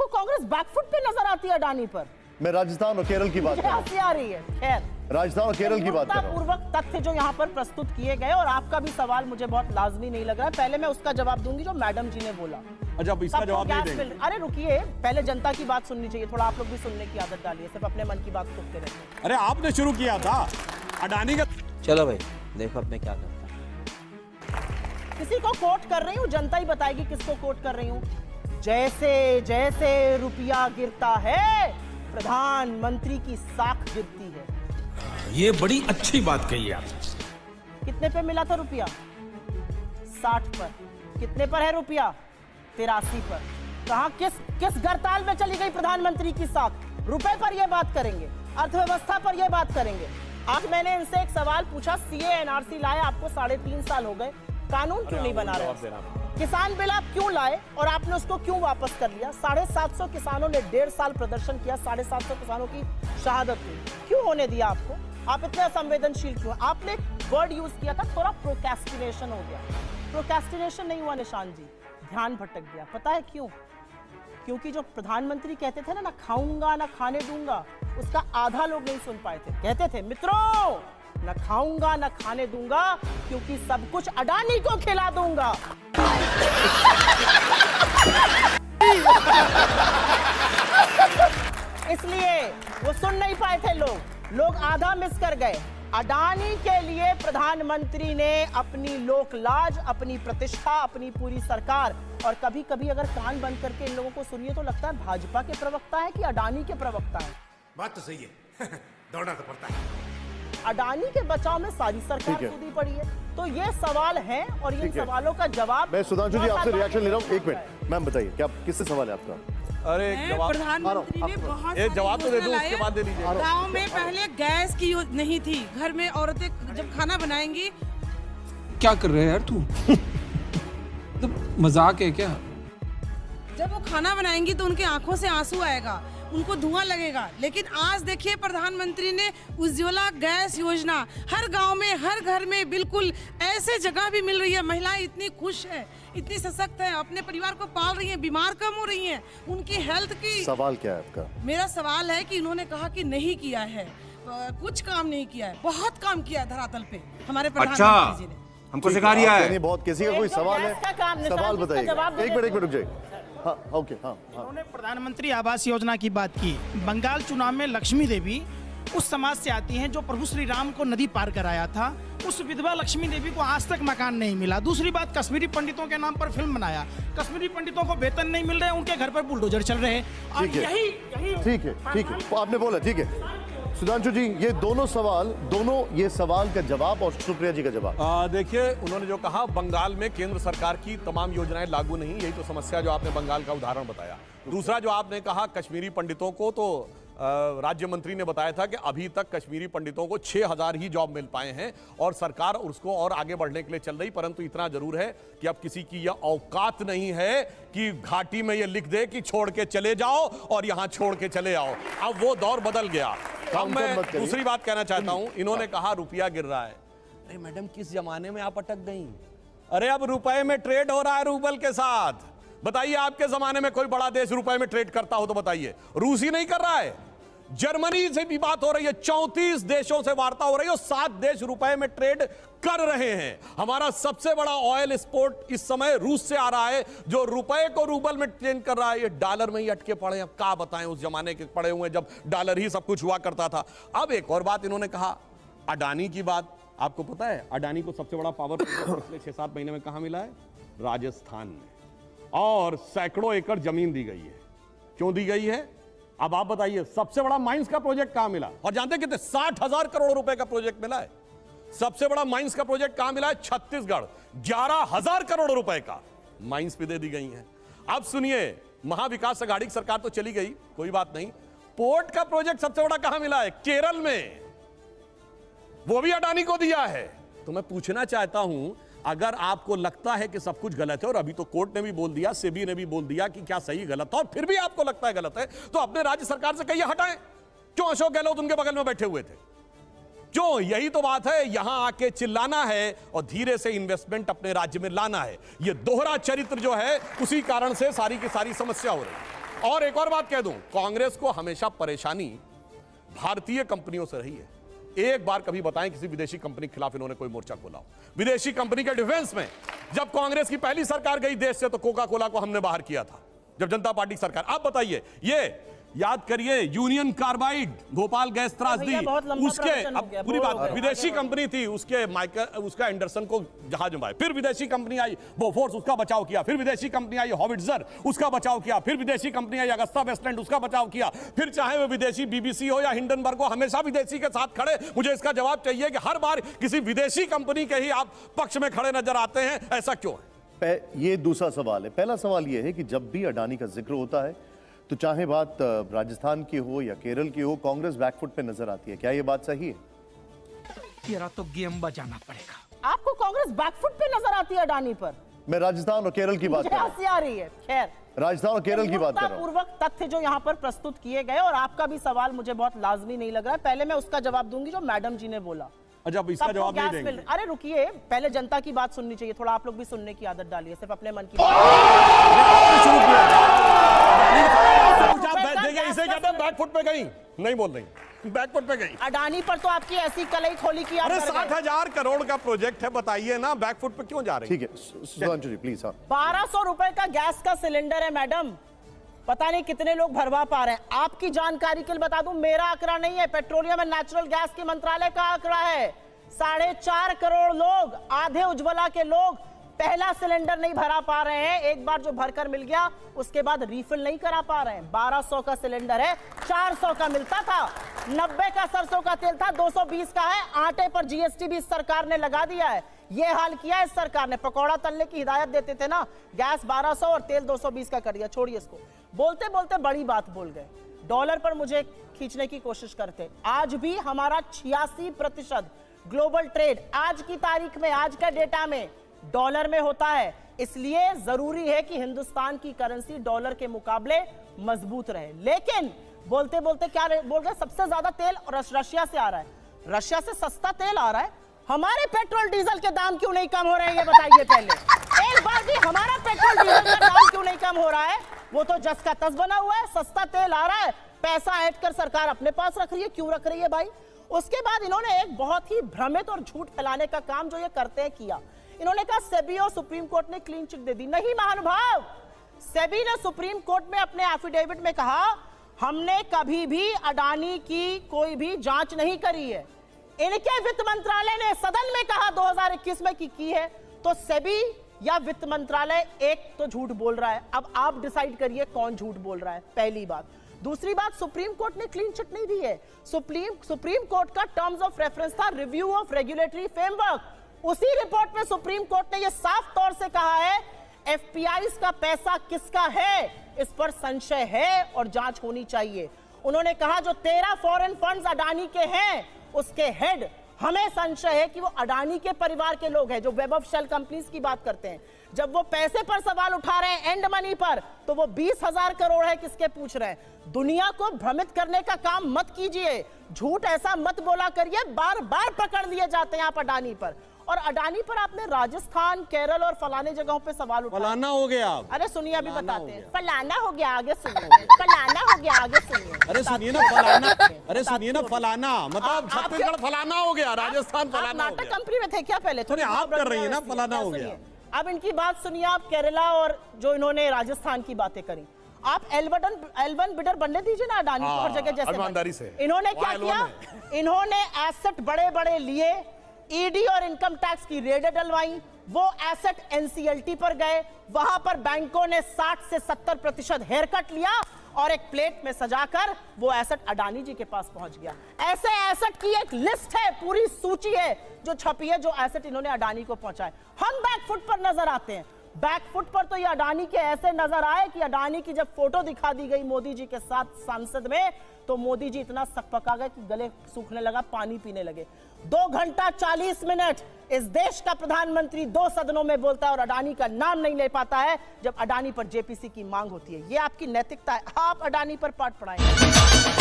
Congress back foot पे नजर आती है अडानी पर। मैं राजस्थान और केरल की बात कर रहा हूं। आ रही है। खैर, राजस्थान और केरल की बात कर रहा हूं। पूर्वक तथ्य जो यहाँ पर प्रस्तुत किए गए, और आपका भी सवाल मुझे बहुत लाजमी नहीं लग रहा है। पहले मैं उसका जवाब दूंगी जो मैडम जी ने बोला। अच्छा, अब इसका जवाब नहीं देंगे? अरे रुकिए, पहले जनता की बात सुननी चाहिए। थोड़ा आप लोग भी सुनने की आदत डालिए, सिर्फ अपने मन की बात सुनते रहते। अरे आपने शुरू किया था अडानी का। चलो भाई देखो अब मैं क्या करता हूं। किसी को कोट कर रही हूँ, जनता ही बताएगी किसको कोट कर रही हूँ। जैसे जैसे रुपया गिरता है, प्रधानमंत्री की साख गिरती है। ये बड़ी अच्छी बात कही आप। कितने पे मिला था रुपया? 60 पर। कितने पर है रुपया? 83 पर। कहां किस गरताल में चली गई प्रधानमंत्री की साख? रुपए पर यह बात करेंगे, अर्थव्यवस्था पर यह बात करेंगे। आज मैंने इनसे एक सवाल पूछा, सीए एनआरसी लाए आपको 3.5 साल हो गए, कानून क्यों नहीं बना रहे? किसान बिल आप क्यों लाए और आपने उसको क्यों वापस कर लिया? 750 किसानों ने 1.5 साल प्रदर्शन किया, 750 किसानों की शहादत हुई, क्यों होने दिया आपको? आप इतने असंवेदनशील क्यों? आपने वर्ड यूज किया था, थोड़ा प्रोक्रेस्टिनेशन हो गया। प्रोक्रेस्टिनेशन नहीं हुआ निशान जी, ध्यान भटक गया। पता है क्यों? क्योंकि जो प्रधानमंत्री कहते थे ना खाऊंगा ना खाने दूंगा, उसका आधा लोग नहीं सुन पाए थे। कहते थे मित्रों, न खाऊंगा न खाने दूंगा, क्योंकि सब कुछ अडानी को खिला दूंगा। इसलिए वो सुन नहीं पाए थे लोग आधा मिस कर गए। अडानी के लिए प्रधानमंत्री ने अपनी लोक लाज, अपनी प्रतिष्ठा, अपनी पूरी सरकार, और कभी कभी अगर कान बंद करके इन लोगों को सुनिए तो लगता है भाजपा के प्रवक्ता है कि अडानी के प्रवक्ता है। बात तो सही है। दौड़ना तो पड़ता है। अडानी के बचाव में सारी सरकार कूदी पड़ी है। तो ये सवाल है और इन सवालों का जवाब मैं सुधांशु जी आपसे रिएक्शन ले रहा हूँ। एक मिनट मैम बताइए, क्या किससे सवाल है आपका? अरे प्रधानमंत्री ने बहुत जवाब तो दे दूं, उसके बाद दे दीजिए। गाँव में पहले गैस की नहीं थी, घर में औरतें जब खाना बनाएंगी। क्या कर रहे हैं यार तू? तो मजाक है क्या? जब वो खाना बनाएंगी तो उनके आंखों से आंसू आएगा, उनको धुआं लगेगा। लेकिन आज देखिए प्रधानमंत्री ने उज्ज्वला गैस योजना हर गांव में, हर घर में, बिल्कुल ऐसे जगह भी मिल रही है। महिलाएं इतनी खुश है, इतनी सशक्त है, अपने परिवार को पाल रही हैं, बीमार कम हो रही हैं, उनकी हेल्थ की। सवाल क्या है आपका? मेरा सवाल है कि इन्होंने कहा कि नहीं किया है, कुछ काम नहीं किया है, बहुत काम किया है धरातल पे हमारे प्रधानमंत्री जी ने। हमको सिखा रिया है। बहुत किसी का कोई सवाल है? सवाल बताइए। एक मिनट रुक जाइए। हाँ, ओके, हाँ। उन्होंने प्रधानमंत्री आवास योजना की बात की। बंगाल चुनाव में लक्ष्मी देवी उस समाज से आती हैं जो प्रभु श्री राम को नदी पार कराया था। उस विधवा लक्ष्मी देवी को आज तक मकान नहीं मिला। दूसरी बात, कश्मीरी पंडितों के नाम पर फिल्म बनाया, कश्मीरी पंडितों को वेतन नहीं मिल रहे, उनके घर पर बुलडोजर चल रहे हैं। और यही ठीक है आपने बोला, ठीक है। सुधांशु जी, ये दोनों ये सवाल का जवाब और सुप्रिया जी का जवाब। देखिए, उन्होंने जो कहा बंगाल में केंद्र सरकार की तमाम योजनाएं लागू नहीं, यही तो समस्या जो आपने बंगाल का उदाहरण बताया। दूसरा जो आपने कहा कश्मीरी पंडितों को, तो राज्य मंत्री ने बताया था कि अभी तक कश्मीरी पंडितों को 6000 ही जॉब मिल पाए हैं और सरकार उसको और आगे बढ़ने के लिए चल रही। परंतु इतना जरूर है कि अब किसी की यह औकात नहीं है कि घाटी में यह लिख दे कि छोड़ के चले जाओ और यहां छोड़ के चले आओ। अब वो दौर बदल गया। अब मैं दूसरी बात कहना चाहता हूं, इन्होंने कहा रुपया गिर रहा है। अरे मैडम, किस जमाने में आप अटक गई? अरे अब रुपए में ट्रेड हो रहा है रूबल के साथ। बताइए, आपके जमाने में कोई बड़ा देश रुपए में ट्रेड करता हो तो बताइए। रूस ही नहीं कर रहा है, जर्मनी से भी बात हो रही है, 34 देशों से वार्ता हो रही है और 7 देश रुपए में ट्रेड कर रहे हैं। हमारा सबसे बड़ा ऑयल एक्सपोर्ट इस समय रूस से आ रहा है, जो रुपए को रूबल में चेंज कर रहा है। ये डॉलर में ही अटके पड़े हैं। क्या बताएं, उस जमाने के पड़े हुए जब डॉलर ही सब कुछ हुआ करता था। अब एक और बात इन्होंने कहा, अडानी की बात। आपको पता है अडानी को सबसे बड़ा पावर पिछले 6-7 महीने में कहां मिला है? राजस्थान में, और सैकड़ों एकड़ जमीन दी गई है। क्यों दी गई है? अब आप बताइए, सबसे बड़ा माइंस का प्रोजेक्ट कहां मिला? और जानते कितने? 60,000 करोड़ रुपए का प्रोजेक्ट मिला है। सबसे बड़ा माइंस का प्रोजेक्ट कहां मिला है? छत्तीसगढ़, 11,000 करोड़ रुपए का माइंस भी दे दी गई हैं। अब सुनिए, महाविकास अघाड़ी की सरकार तो चली गई, कोई बात नहीं। पोर्ट का प्रोजेक्ट सबसे बड़ा कहां मिला है? केरल में, वो भी अडानी को दिया है। तो मैं पूछना चाहता हूं, अगर आपको लगता है कि सब कुछ गलत है, और अभी तो कोर्ट ने भी बोल दिया, सेबी ने भी बोल दिया कि क्या सही गलत है, और फिर भी आपको लगता है गलत है, तो अपने राज्य सरकार से कहिए हटाएं। क्यों अशोक गहलोत उनके बगल में बैठे हुए थे? क्यों? यही तो बात है, यहां आके चिल्लाना है और धीरे से इन्वेस्टमेंट अपने राज्य में लाना है। यह दोहरा चरित्र जो है, उसी कारण से सारी की सारी समस्या हो रही है। और एक और बात कह दूं, कांग्रेस को हमेशा परेशानी भारतीय कंपनियों से रही है। एक बार कभी बताएं किसी विदेशी कंपनी के खिलाफ इन्होंने कोई मोर्चा खोला हो? विदेशी कंपनी के डिफेंस में जब कांग्रेस की पहली सरकार गई देश से तो कोका कोला को हमने बाहर किया था, जब जनता पार्टी की सरकार। आप बताइए, ये याद करिए, यूनियन कार्बाइड, भोपाल गैस त्रासदी, उसके अब पूरी बात विदेशी कंपनी थी, उसका एंडरसन को जहाज में, फिर विदेशी कंपनी आई बोफोर्स, उसका बचाव किया, फिर विदेशी कंपनी आई हॉविट्जर, उसका बचाव किया, फिर विदेशी कंपनी आई अगस्ता वेस्टलैंड, उसका बचाव किया, फिर चाहे वो विदेशी बीबीसी हो या हिंडनबर्ग हो, हमेशा विदेशी के साथ खड़े। मुझे इसका जवाब चाहिए कि हर बार किसी विदेशी कंपनी के ही आप पक्ष में खड़े नजर आते हैं, ऐसा क्यों है? ये दूसरा सवाल है। पहला सवाल ये है कि जब भी अडानी का जिक्र होता है तो चाहे बात राजस्थान की हो या केरल की हो, कांग्रेस बैकफुट पे नजर आती है। क्या ये बात सही है? तेरा तो गेम बजाना पड़ेगा। आपको कांग्रेस बैकफुट पे नजर आती है अडानी पर? मैं राजस्थान और केरल की बात कर रहा हूं। हंसी आ रही है। खैर, राजस्थान और केरल की बात कर रहा हूं। पूर्वक तथ्य जो यहाँ पर प्रस्तुत किए गए, और आपका भी सवाल मुझे बहुत लाजमी नहीं लग रहा है। पहले मैं उसका जवाब दूंगी जो मैडम जी ने बोला। अच्छा, अब इसका जवाब नहीं देंगे? अरे रुकिए, पहले जनता की बात सुननी चाहिए। थोड़ा आप लोग भी सुनने की आदत डालिए, सिर्फ अपने मन की इसे कहते हैं बैकफुट पे गई, नहीं बोल रही, बैकफुट पे गई। अडानी पर तो आपकी ऐसी कलई खोली की आप 60,000 करोड़ का प्रोजेक्ट है, बताइए ना बैकफुट पे क्यों जा रही? ठीक है सुधांशु जी प्लीज। 1200 रुपए का गैस का सिलेंडर है मैडम, पता नहीं कितने लोग भरवा पा रहे हैं। आपकी जानकारी के लिए बता दूं, मेरा आंकड़ा नहीं है, पेट्रोलियम एंड नेचुरल गैस की मंत्रालय का आंकड़ा है। 4.5 करोड़ लोग, आधे उज्ज्वला के लोग पहला सिलेंडर नहीं भरा पा रहे हैं। एक बार जो भरकर मिल गया उसके बाद रीफिल नहीं करा पा रहे हैं। 1200 का सिलेंडर है, 400 का मिलता था, 90 का सरसों का तेल था, 220 का है। आटे पर जीएसटी भी इस सरकार ने लगा दिया है। ये हाल किया इस सरकार ने। पकौड़ा तलने की हिदायत देते थे ना, गैस 1200 और तेल 220 का कर दिया। छोड़िए इसको, बोलते बोलते बड़ी बात बोल गए। डॉलर पर मुझे खींचने की कोशिश करते। आज भी हमारा 86% ग्लोबल ट्रेड आज की तारीख में, आज का डेटा में डॉलर में होता है। इसलिए जरूरी है कि हिंदुस्तान की करेंसी डॉलर के मुकाबले मजबूत रहे। लेकिन बोलते बोलते क्या बोल रहे, सबसे ज्यादा तेल रशिया से आ रहा है। रशिया से सस्ता तेल आ रहा है, हमारे पेट्रोल डीजल के दाम क्यों नहीं कम हो रहे हैं ये बताइए पहले। एक बार भी हमारा पेट्रोल डीजल का दाम क्यों नहीं कम हो रहा है? वो तो जस का तस बना हुआ है, सस्ता तेल आ रहा है, पैसा ऐड कर सरकार अपने पास रख रही है। क्यों रख रही है भाई? उसके बाद इन्होंने एक बहुत ही भ्रमित और झूठ फैलाने का काम जो ये करते हैं किया। इन्होंने कहा सेबी और सुप्रीम कोर्ट ने क्लीन चिट दे दी। नहीं महानुभाव, सेबी ने सुप्रीम कोर्ट में अपने एफिडेविट में कहा हमने कभी भी अडानी की कोई भी जांच नहीं करी है। इनके वित्त मंत्रालय ने सदन में कहा 2021 में की है। तो सेबी या वित्त मंत्रालय एक तो झूठ बोल रहा है। अब आप डिसाइड करिए कौन झूठ बोल रहा है, पहली बात। दूसरी बात, सुप्रीम कोर्ट ने क्लीन चिट नहीं दी है। सुप्रीम कोर्ट का टर्म्स ऑफ रेफरेंस था रिव्यू ऑफ रेगुलेटरी फ्रेमवर्क। उसी रिपोर्ट में सुप्रीम कोर्ट ने यह साफ तौर से कहा है एफपीआईज का पैसा किसका है, इस पर संशय है और जांच होनी चाहिए। उन्होंने कहा जो 13 फॉरेन फंड्स अडानी के हैं उसके हेड, हमें संशय है कि वो अडानी के परिवार के लोग हैं। जो वेब ऑफ शेल कंपनीज की बात करते हैं, जब वो पैसे पर सवाल उठा रहे हैं एंड मनी पर, तो वो 20,000 करोड़ है किसके पूछ रहे हैं। दुनिया को भ्रमित करने का काम मत कीजिए, झूठ ऐसा मत बोला करिए, बार बार पकड़ लिए जाते हैं आप अडानी पर। और अडानी पर आपने राजस्थान, केरल और फलाने जगहों पे सवाल उठाया। फलाना हो गया। अरे सुनिए, अभी बताते हैं। फलाना हो गया, आगे सुनिए। फलाना हो गया, आगे सुनिए। अरे सुनिए ना फलाना, अरे सुनिए ना फलाना, मतलब छत्तीसगढ़ फलाना हो गया, राजस्थान फलाना हो गया। नाटक कंपनी में थे क्या पहले? थोड़ी आप कर रही है ना, फलाना हो गया। अब इनकी बात सुनिए आप, केरला और जो इन्होंने राजस्थान की बातें करी। आप L1 बिडर बनने दीजिए ना अडानी को हर जगह जैसे। ईमानदारी से इन्होंने क्या किया? इन्होंने एसेट बड़े बड़े लिए, ईडी और इनकम टैक्स की रेडें डलवाई, वो एसेट एनसीएलटी पर गए, वहां पर बैंकों ने 60 से 70% हेयर कट लिया और एक प्लेट में सजाकर वो एसेट अडानी जी के पास पहुंच गया। ऐसे एसेट की एक लिस्ट है, पूरी सूची है जो छपी है, जो एसेट इन्होंने अडानी को पहुंचाए। हम बैकफुट पर नजर आते हैं। बैकफुट पर तो ये अडानी के ऐसे नजर आए कि अडानी की जब फोटो दिखा दी गई मोदी जी के साथ संसद में, तो मोदी जी इतना सकपका गए कि गले सूखने लगा, पानी पीने लगे। 2 घंटा 40 मिनट इस देश का प्रधानमंत्री 2 सदनों में बोलता है और अडानी का नाम नहीं ले पाता है जब अडानी पर जेपीसी की मांग होती है। ये आपकी नैतिकता है। आप अडानी पर पाठ पढ़ाएंगे।